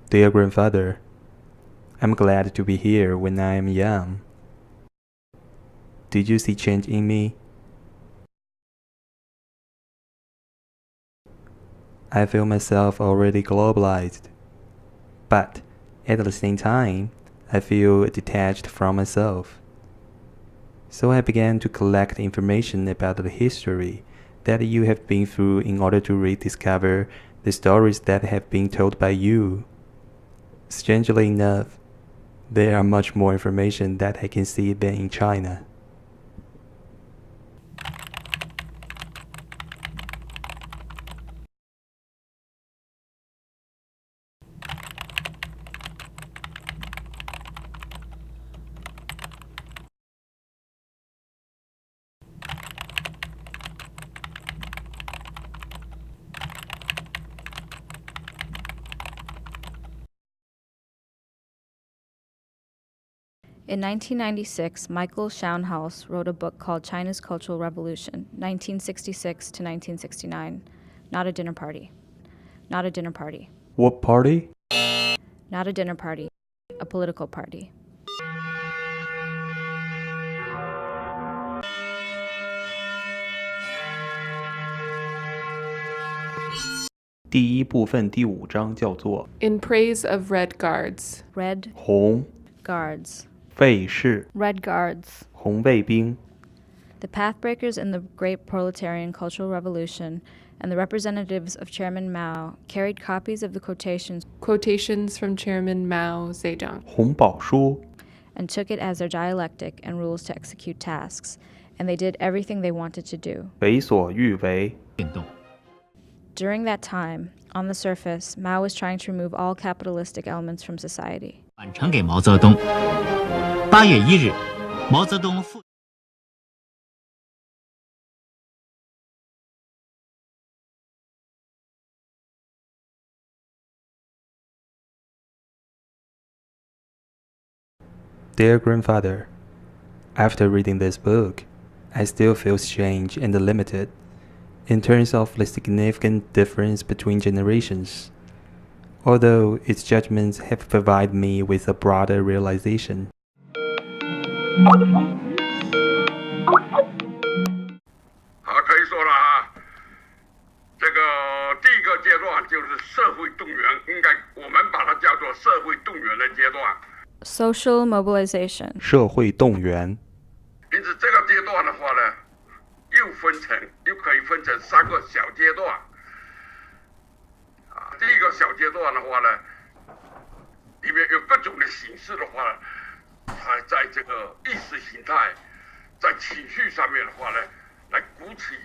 Dear grandfather, I'm glad to be here when I am young. Did you see change in me? I feel myself already globalized, but at the same time, I feel detached from myself. So I began to collect information about the history that you have been through in order to rediscover the stories that have been told by you. Strangely enough, there are much more information that I can see than in China. In 1996, Michael Schaunhaus wrote a book called China's Cultural Revolution, 1966 to 1969. Not a dinner party. Not a dinner party. What party? Not a dinner party. A political party. 第一部分第5章叫做 In Praise of Red Guards. Red 红 Guards. 卫士 Red Guards. 红卫兵 The pathbreakers in the Great Proletarian Cultural Revolution and the representatives of Chairman Mao carried copies of the Quotations from Chairman Mao Zedong. 红宝书 and took it as their dialectic and rules to execute tasks, and they did everything they wanted to do. 为所欲为 During that time, on the surface, Mao was trying to remove all capitalistic elements from society. 返呈给毛泽东。8月1日，毛泽东复。Dear grandfather, after reading this book, I still feel strange and limited in terms of the significant difference between generations, although its judgments have provided me with a broader realization. 好，可以说了啊，这个第一个阶段就是社会动员，应该我们把它叫做社会动员的阶段。 Social mobilization. 社会动员。因此，这个阶段的话呢，又可以分成3个小阶段。啊，第一个小阶段的话呢，里面有各种的形式的话呢，它在这个意识形态、在情绪上面的话呢，来鼓起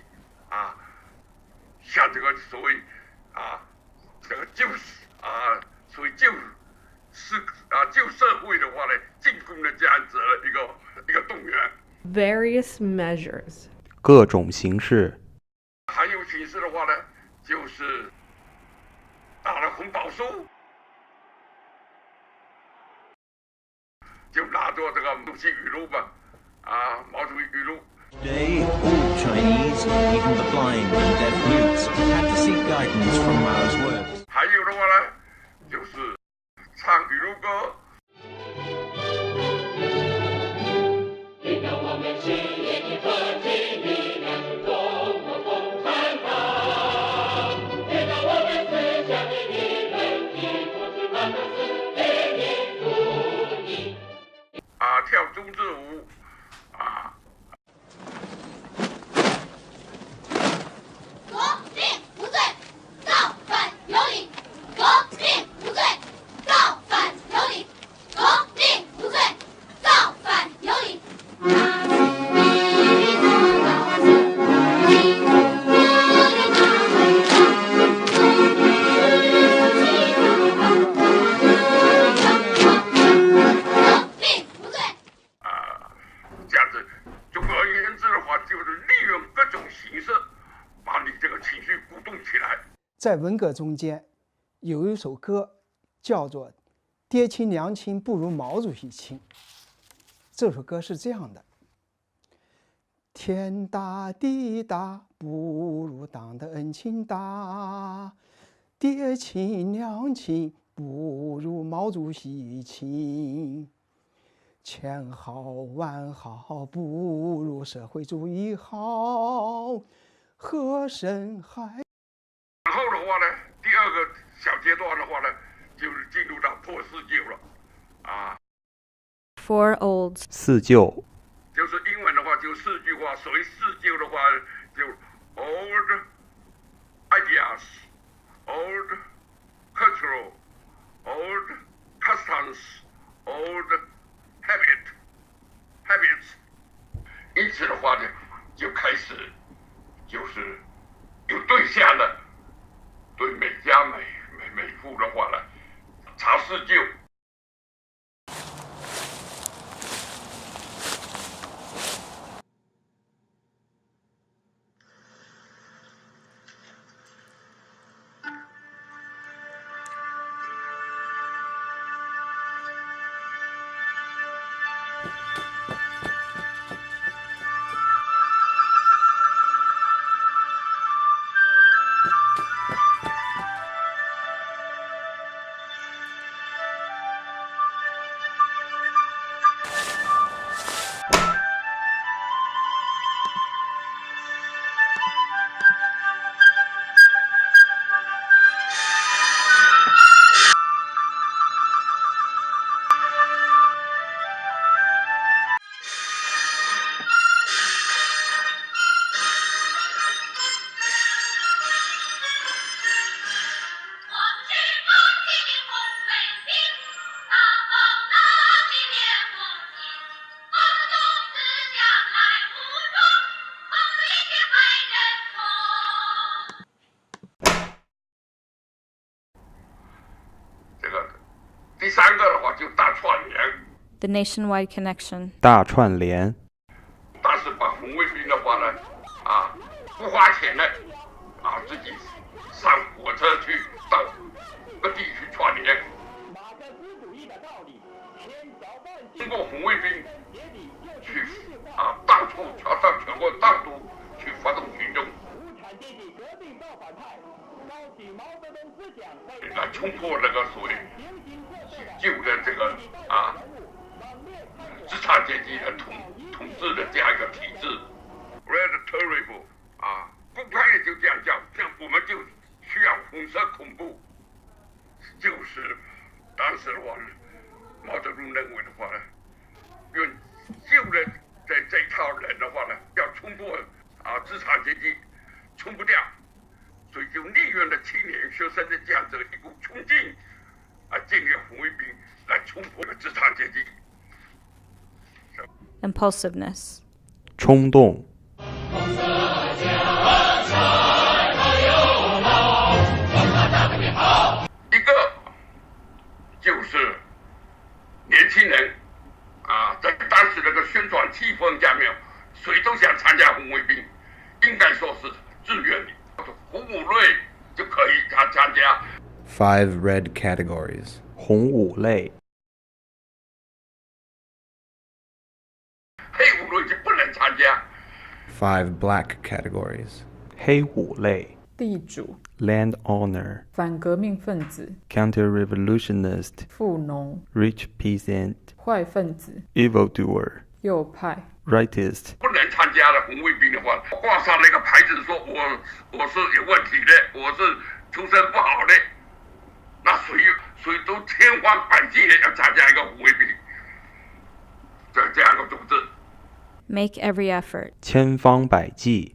啊，像这个所谓啊，这个所谓旧社会的话呢，进攻的这样子的一个动员。 Various measures. 各种形式。还有形式的话呢，就是打了红宝书，就拿着这个毛主席语录吧，毛主席语录。 Today, all Chinese, even the blind and deaf mutes, had to seek guidance from Mao's words. 还有的话呢，就是唱语录歌。 跳中字舞，革命无罪，造反有理。革命无罪，造反有理。革命无罪，造反有理。 在文革中间，有一首歌叫做《爹亲娘亲不如毛主席亲》。这首歌是这样的：天大地大，不如党的恩情大；爹亲娘亲不如毛主席亲。千好万好不如社会主义好，和珅还。然后的话呢，第二个小阶段的话呢，就是进入到破四旧了，啊。Four olds. 四旧。就是英文的话就四句话，所谓四旧的话就 old ideas, old cultural, old customs, old habits。因此的话呢，就开始就是有对象了，对每家每户的话呢，查四旧。第三个的话就大串联 The nationwide connection. 大串联。但是把红卫兵的话呢，不花钱的，自己上火车去到各地去串联，通过红卫兵去到处到全国到处去发动群众，来冲破那个所谓旧的这个资产阶级的统治的这样一个体制 ，Red Terrible 公开也就这样叫，这样我们就需要红色恐怖，就是当时的话呢，毛泽东认为的话呢，用旧的这一套人的话呢，要冲破资产阶级，冲不掉，所以就利用了青年学生的这样子一股冲劲，建立红卫兵来冲破资产阶级。Impulsiveness. 冲动。一个就是年轻人在当时那个宣传气氛下面，谁都想参加红卫兵，应该说是自愿的，红五类就可以参加。5 red categories. 红五类。黑五类就不能参加。5 black categories. 黑五类。地主 landowner. 反革命分子 counter-revolutionist. 富农 rich peasant. 坏分子 evildoer. 右派 rightist. 不能参加的红卫兵的话，挂上那个牌子说我是有问题的，我是出身不好的，那谁都千方百计的要参加一个红卫兵，这样一个组织。Make every effort. 千方百计。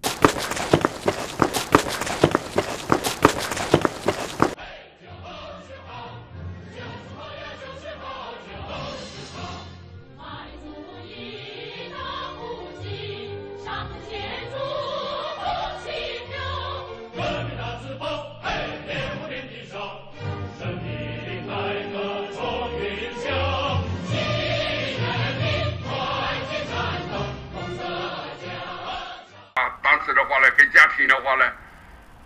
当时的话呢，跟家庭的话呢，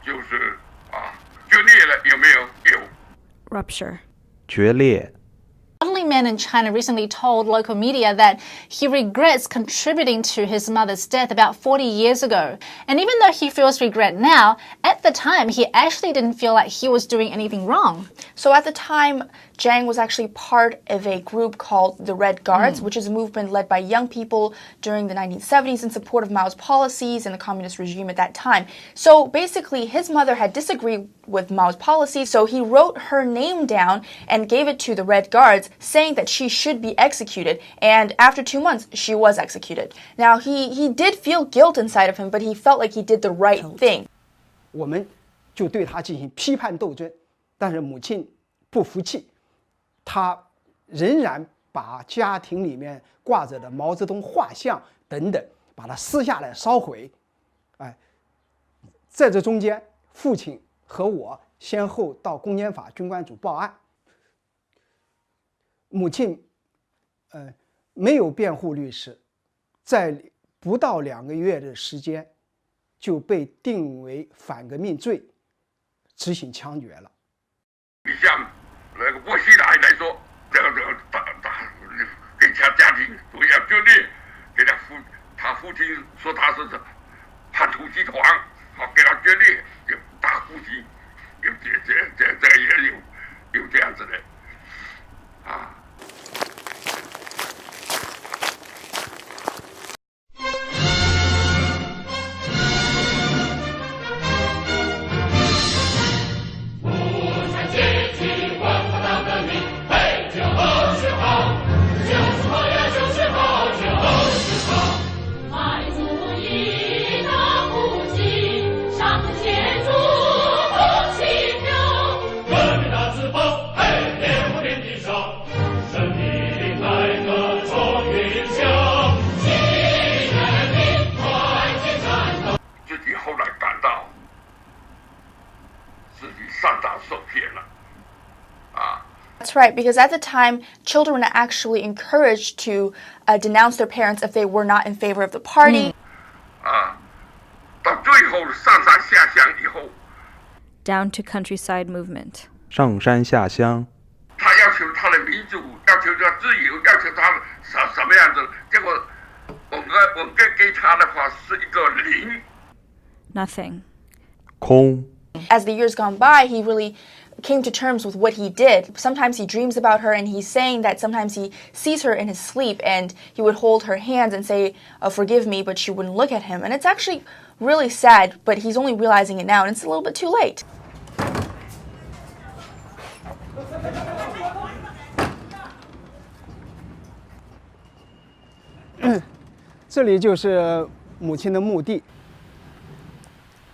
就是决裂了，有没有？有。Rupture. 决裂。elderly man in China recently told local media that he regrets contributing to his mother's death about 40 years ago. And even though he feels regret now, at the time he actually didn't feel like he was doing anything wrong. So at the time, Zhang was actually part of a group called the Red Guards, which is a movement led by young people during the 1970s in support of Mao's policies and the communist regime at that time. So basically, his mother had disagreed with Mao's policies, so he wrote her name down and gave it to the Red Guards, saying that she should be executed. And after 2 months, she was executed. Now, he did feel guilt inside of him, but he felt like he did the right thing. 我们就对他进行批判斗争，但是母亲不服气，她仍然把家庭里面挂着的毛泽东画像等等，把它撕下来烧毁。哎，在这中间，父亲和我先后到公检法军管组报案。母亲，没有辩护律师，在不到2个月的时间，就被定为反革命罪，执行枪决了。你像那个薄熙来说，这个给家庭都要决裂，给他父亲说他是叛徒集团，好给他决裂，就他父亲这也有这样子的啊。That's right, because at the time, children were actually encouraged to denounce their parents if they were not in favor of the party. 到最后上山下乡以后 Down to countryside movement. 上山下乡。他要求他的民主，要求他自由，要求他什么样子？结果我给他的话是一个零。Nothing. 空。As the years gone by, he really came to terms with what he did. Sometimes he dreams about her, and he's saying that sometimes he sees her in his sleep, and he would hold her hands and say, forgive me, but she wouldn't look at him. And it's actually really sad, but he's only realizing it now, and it's a little bit too late. 这里就是母亲的墓地。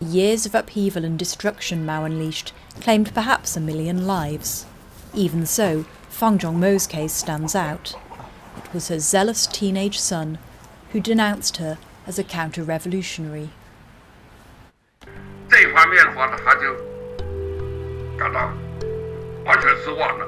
Years of upheaval and destruction Mao unleashed claimed perhaps 1 million lives. Even so, Fang Zhongmo's case stands out. It was her zealous teenage son who denounced her as a counter-revolutionary. 这方面的话呢，他就感到完全失望了，